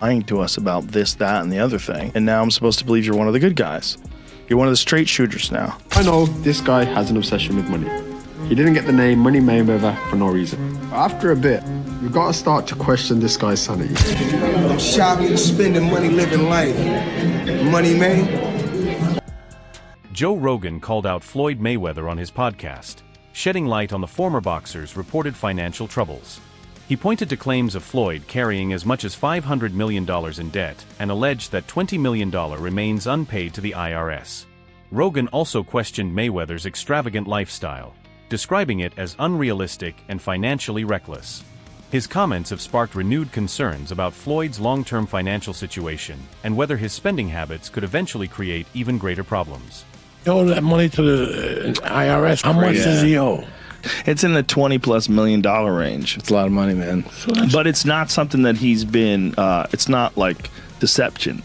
lying to us about this, that, and the other thing. And now I'm supposed to believe you're one of the good guys. You're one of the straight shooters now. I know this guy has an obsession with money. He didn't get the name Money Mayweather for no reason. After a bit, you've got to start to question this guy's sanity. I'm shopping, spending money, living life. Money, man. Joe Rogan called out Floyd Mayweather on his podcast, shedding light on the former boxer's reported financial troubles. He pointed to claims of Floyd carrying as much as $500 million in debt and alleged that $20 million remains unpaid to the IRS. Rogan also questioned Mayweather's extravagant lifestyle, describing it as unrealistic and financially reckless. His comments have sparked renewed concerns about Floyd's long-term financial situation and whether his spending habits could eventually create even greater problems. He owed that money to the IRS. How much does he owe? It's in the $20+ million range. It's a lot of money, man. But it's not something that he's been, it's not like deception.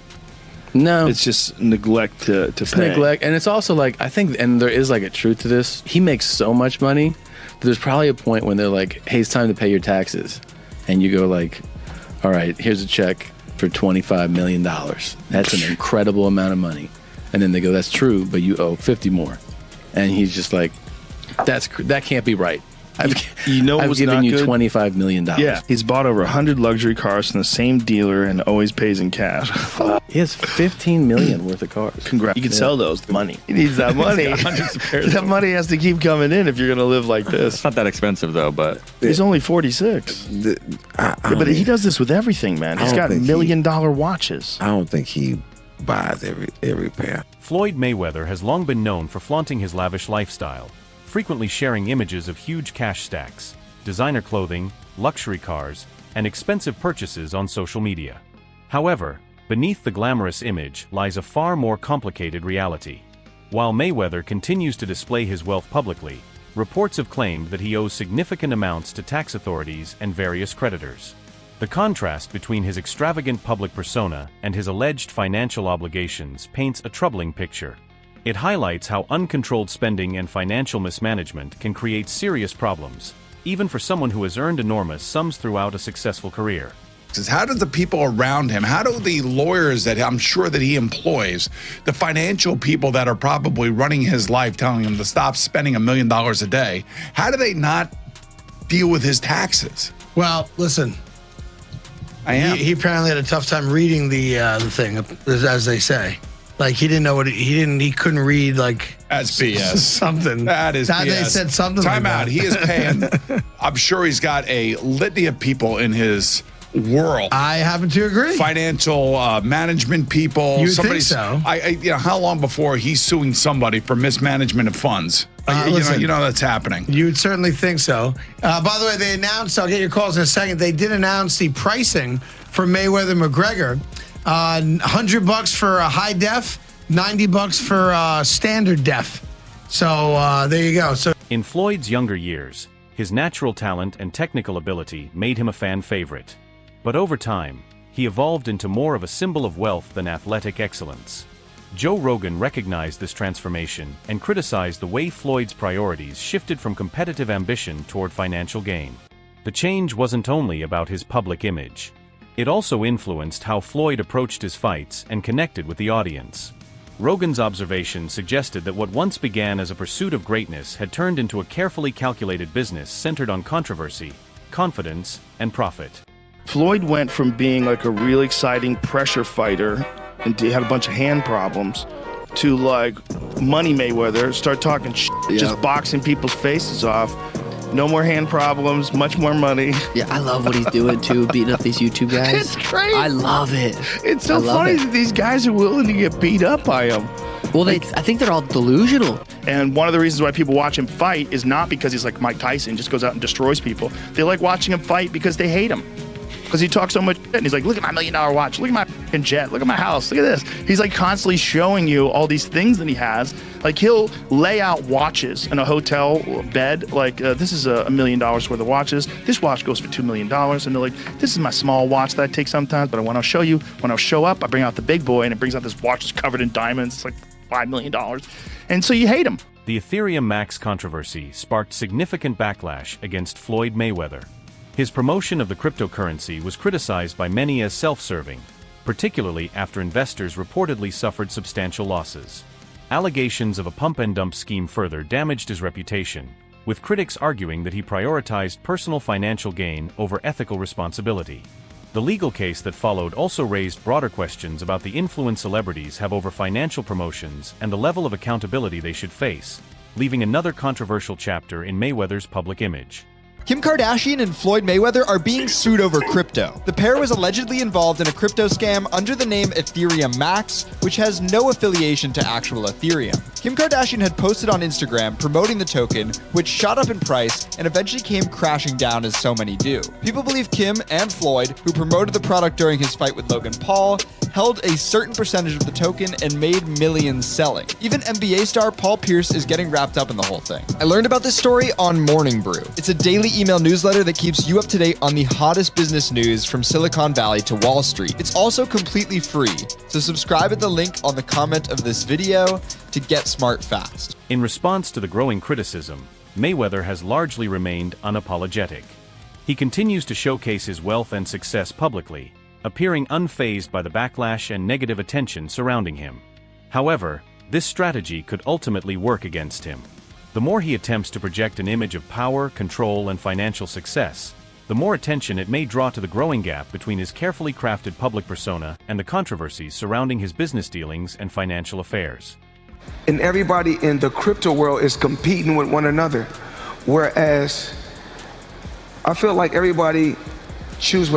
No. It's just neglect to pay. Neglect. And it's also like, I think, and there is like a truth to this, he makes so much money, there's probably a point when they're like, hey, it's time to pay your taxes. And you go like, all right, here's a check for $25 million. That's an incredible amount of money. And then they go, that's true, but you owe 50 more. And he's just like, that can't be right. I've given you $25 million. Yeah, he's bought over 100 luxury cars from the same dealer and always pays in cash. He has $15 million worth of cars. Congrats. You can sell those. The money. He needs that money. That money has to keep coming in if you're going to live like this. It's not that expensive, though, but... He's only 46. But he does this with everything, man. He's got $1 million watches. I don't think he buys every pair. Floyd Mayweather has long been known for flaunting his lavish lifestyle, frequently sharing images of huge cash stacks, designer clothing, luxury cars, and expensive purchases on social media. However, beneath the glamorous image lies a far more complicated reality. While Mayweather continues to display his wealth publicly, reports have claimed that he owes significant amounts to tax authorities and various creditors. The contrast between his extravagant public persona and his alleged financial obligations paints a troubling picture. It highlights how uncontrolled spending and financial mismanagement can create serious problems, even for someone who has earned enormous sums throughout a successful career. How do the people around him, how do the lawyers that I'm sure that he employs, the financial people that are probably running his life telling him to stop spending $1 million a day, how do they not deal with his taxes? Well, listen. He apparently had a tough time reading the thing, as they say. Like he didn't know what he couldn't read like that's BS. Something. That is BS. They said something Time like out. that. He is paying. I'm sure he's got a litany of people in his world. I happen to agree. Financial management people. You think so? How long before he's suing somebody for mismanagement of funds? You know that's happening. You would certainly think so. By the way, they announced, I'll get your calls in a second, they did announce the pricing for Mayweather-McGregor. $100 for a high def, $90 for standard def. So there you go. So in Floyd's younger years, his natural talent and technical ability made him a fan favorite. But over time, he evolved into more of a symbol of wealth than athletic excellence. Joe Rogan recognized this transformation and criticized the way Floyd's priorities shifted from competitive ambition toward financial gain. The change wasn't only about his public image. It also influenced how Floyd approached his fights and connected with the audience. Rogan's observation suggested that what once began as a pursuit of greatness had turned into a carefully calculated business centered on controversy, confidence, and profit. Floyd went from being like a really exciting pressure fighter and he had a bunch of hand problems to like Money Mayweather, start talking just boxing people's faces off. No more hand problems, much more money. Yeah, I love what he's doing too, beating up these YouTube guys. It's great. I love it. It's so funny that these guys are willing to get beat up by him. Well, I think they're all delusional. And one of the reasons why people watch him fight is not because he's like Mike Tyson, just goes out and destroys people. They like watching him fight because they hate him. Because he talks so much shit and he's like, look at my $1 million watch, look at my fucking jet, look at my house, look at this. He's like constantly showing you all these things that he has. Like he'll lay out watches in a hotel bed, like this is $1 million worth of watches. This watch goes for $2 million. And they're like, this is my small watch that I take sometimes, but when I'll show you, when I'll show up, I bring out the big boy and it brings out this watch that's covered in diamonds. It's like $5 million. And so you hate him. The Ethereum Max controversy sparked significant backlash against Floyd Mayweather. His promotion of the cryptocurrency was criticized by many as self-serving, particularly after investors reportedly suffered substantial losses. Allegations of a pump-and-dump scheme further damaged his reputation, with critics arguing that he prioritized personal financial gain over ethical responsibility. The legal case that followed also raised broader questions about the influence celebrities have over financial promotions and the level of accountability they should face, leaving another controversial chapter in Mayweather's public image. Kim Kardashian and Floyd Mayweather are being sued over crypto. The pair was allegedly involved in a crypto scam under the name Ethereum Max, which has no affiliation to actual Ethereum. Kim Kardashian had posted on Instagram promoting the token, which shot up in price and eventually came crashing down as so many do. People believe Kim and Floyd, who promoted the product during his fight with Logan Paul, held a certain percentage of the token and made millions selling. Even NBA star Paul Pierce is getting wrapped up in the whole thing. I learned about this story on Morning Brew. It's a daily email newsletter that keeps you up to date on the hottest business news from Silicon Valley to Wall Street. It's also completely free, so subscribe at the link on the comment of this video to get smart fast. In response to the growing criticism, Mayweather has largely remained unapologetic. He continues to showcase his wealth and success publicly, appearing unfazed by the backlash and negative attention surrounding him. However, this strategy could ultimately work against him. The more he attempts to project an image of power, control, and financial success, the more attention it may draw to the growing gap between his carefully crafted public persona and the controversies surrounding his business dealings and financial affairs. And everybody in the crypto world is competing with one another. Whereas I feel like everybody should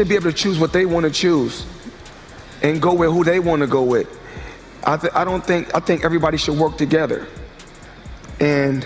be able to choose what they want to choose and go with who they want to go with. I think everybody should work together. And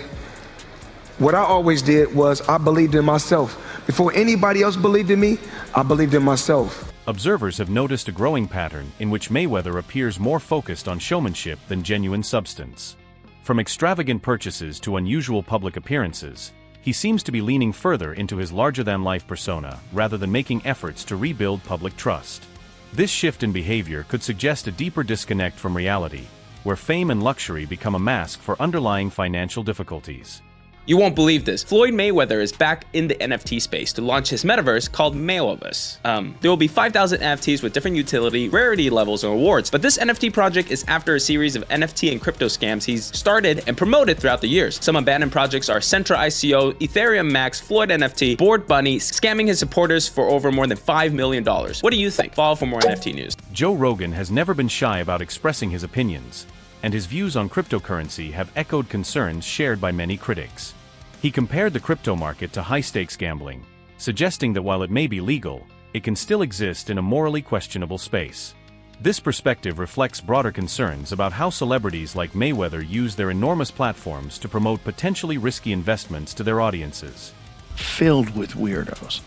what I always did was I believed in myself. Before anybody else believed in me, I believed in myself. Observers have noticed a growing pattern in which Mayweather appears more focused on showmanship than genuine substance. From extravagant purchases to unusual public appearances, he seems to be leaning further into his larger-than-life persona rather than making efforts to rebuild public trust. This shift in behavior could suggest a deeper disconnect from reality, where fame and luxury become a mask for underlying financial difficulties. You won't believe this. Floyd Mayweather is back in the NFT space to launch his metaverse called Mayweverse. There will be 5,000 NFTs with different utility, rarity levels, and rewards. But this NFT project is after a series of NFT and crypto scams he's started and promoted throughout the years. Some abandoned projects are Centra ICO, Ethereum Max, Floyd NFT, Bored Bunny, scamming his supporters for over more than $5 million. What do you think? Follow for more NFT news. Joe Rogan has never been shy about expressing his opinions, and his views on cryptocurrency have echoed concerns shared by many critics. He compared the crypto market to high-stakes gambling, suggesting that while it may be legal, it can still exist in a morally questionable space. This perspective reflects broader concerns about how celebrities like Mayweather use their enormous platforms to promote potentially risky investments to their audiences. Filled with weirdos.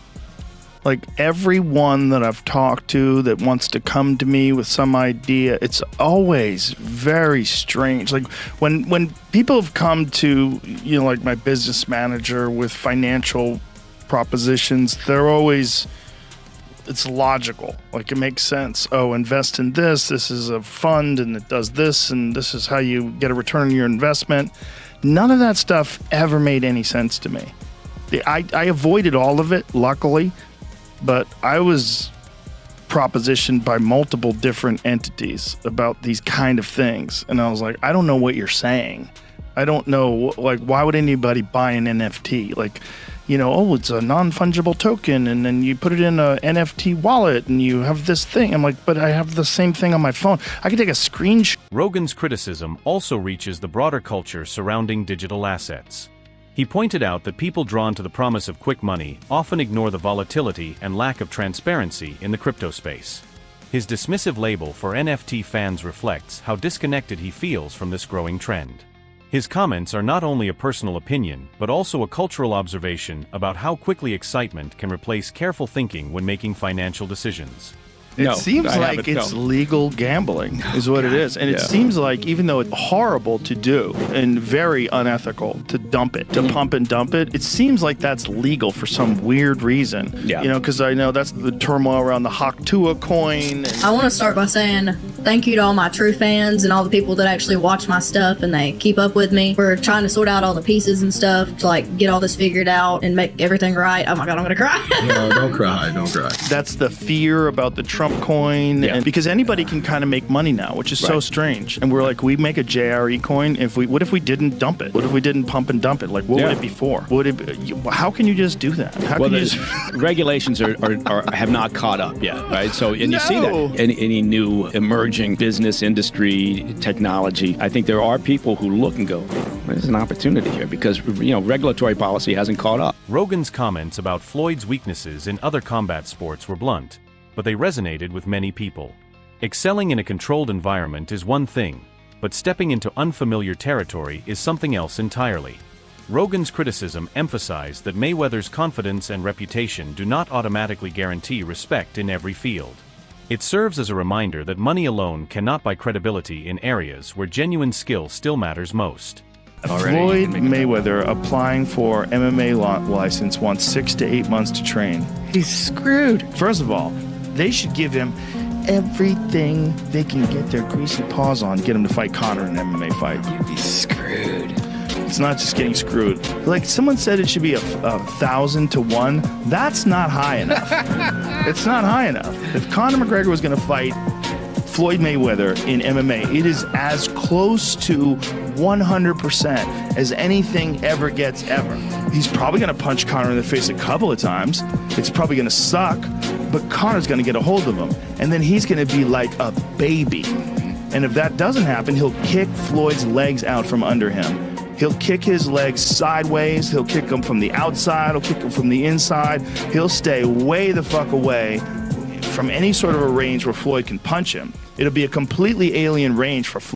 Like everyone that I've talked to that wants to come to me with some idea, it's always very strange. Like when people have come to, like my business manager with financial propositions, it's logical. Like it makes sense. Oh, invest in this. This is a fund and it does this and this is how you get a return on your investment. None of that stuff ever made any sense to me. I avoided all of it, luckily. But I was propositioned by multiple different entities about these kind of things. And I was like, I don't know what you're saying. I don't know, like, why would anybody buy an NFT? Like, it's a non-fungible token, and then you put it in a NFT wallet, and you have this thing. I'm like, but I have the same thing on my phone. I can take a screenshot. Rogan's criticism also reaches the broader culture surrounding digital assets. He pointed out that people drawn to the promise of quick money often ignore the volatility and lack of transparency in the crypto space. His dismissive label for NFT fans reflects how disconnected he feels from this growing trend. His comments are not only a personal opinion, but also a cultural observation about how quickly excitement can replace careful thinking when making financial decisions. It seems like it's legal gambling is what it is. And it seems like, even though it's horrible to do and very unethical to dump it, to pump and dump it, it seems like that's legal for some weird reason. Yeah. Because I know that's the turmoil around the Haktua coin. I want to start by saying Thank you to all my true fans and all the people that actually watch my stuff and they keep up with me. We're trying to sort out all the pieces and stuff to like get all this figured out and make everything right. Oh my God, I'm gonna cry. No, don't cry, don't cry. That's the fear about the Trump coin, and because anybody can kind of make money now, which is so strange. And we're like, we make a JRE coin. What if we didn't dump it? What if we didn't pump and dump it? Like, what would it be for? How can you just do that? How can you just... regulations are have not caught up yet, right? So, and you see that any new emerging business, industry, technology. I think there are people who look and go, there's an opportunity here because, regulatory policy hasn't caught up. Rogan's comments about Floyd's weaknesses in other combat sports were blunt, but they resonated with many people. Excelling in a controlled environment is one thing, but stepping into unfamiliar territory is something else entirely. Rogan's criticism emphasized that Mayweather's confidence and reputation do not automatically guarantee respect in every field. It serves as a reminder that money alone cannot buy credibility in areas where genuine skill still matters most. Floyd Mayweather applying for MMA license wants 6 to 8 months to train. He's screwed. First of all, they should give him everything they can get their greasy paws on, get him to fight Conor in an MMA fight. You'd be screwed. It's not just getting screwed. Like someone said, it should be 1,000 to 1. That's not high enough. It's not high enough. If Conor McGregor was going to fight Floyd Mayweather in MMA, it is as close to 100% as anything ever gets ever. He's probably going to punch Conor in the face a couple of times. It's probably going to suck, but Conor's going to get a hold of him. And then he's going to be like a baby. And if that doesn't happen, he'll kick Floyd's legs out from under him. He'll kick his legs sideways. He'll kick them from the outside. He'll kick them from the inside. He'll stay way the fuck away from any sort of a range where Floyd can punch him. It'll be a completely alien range for Floyd.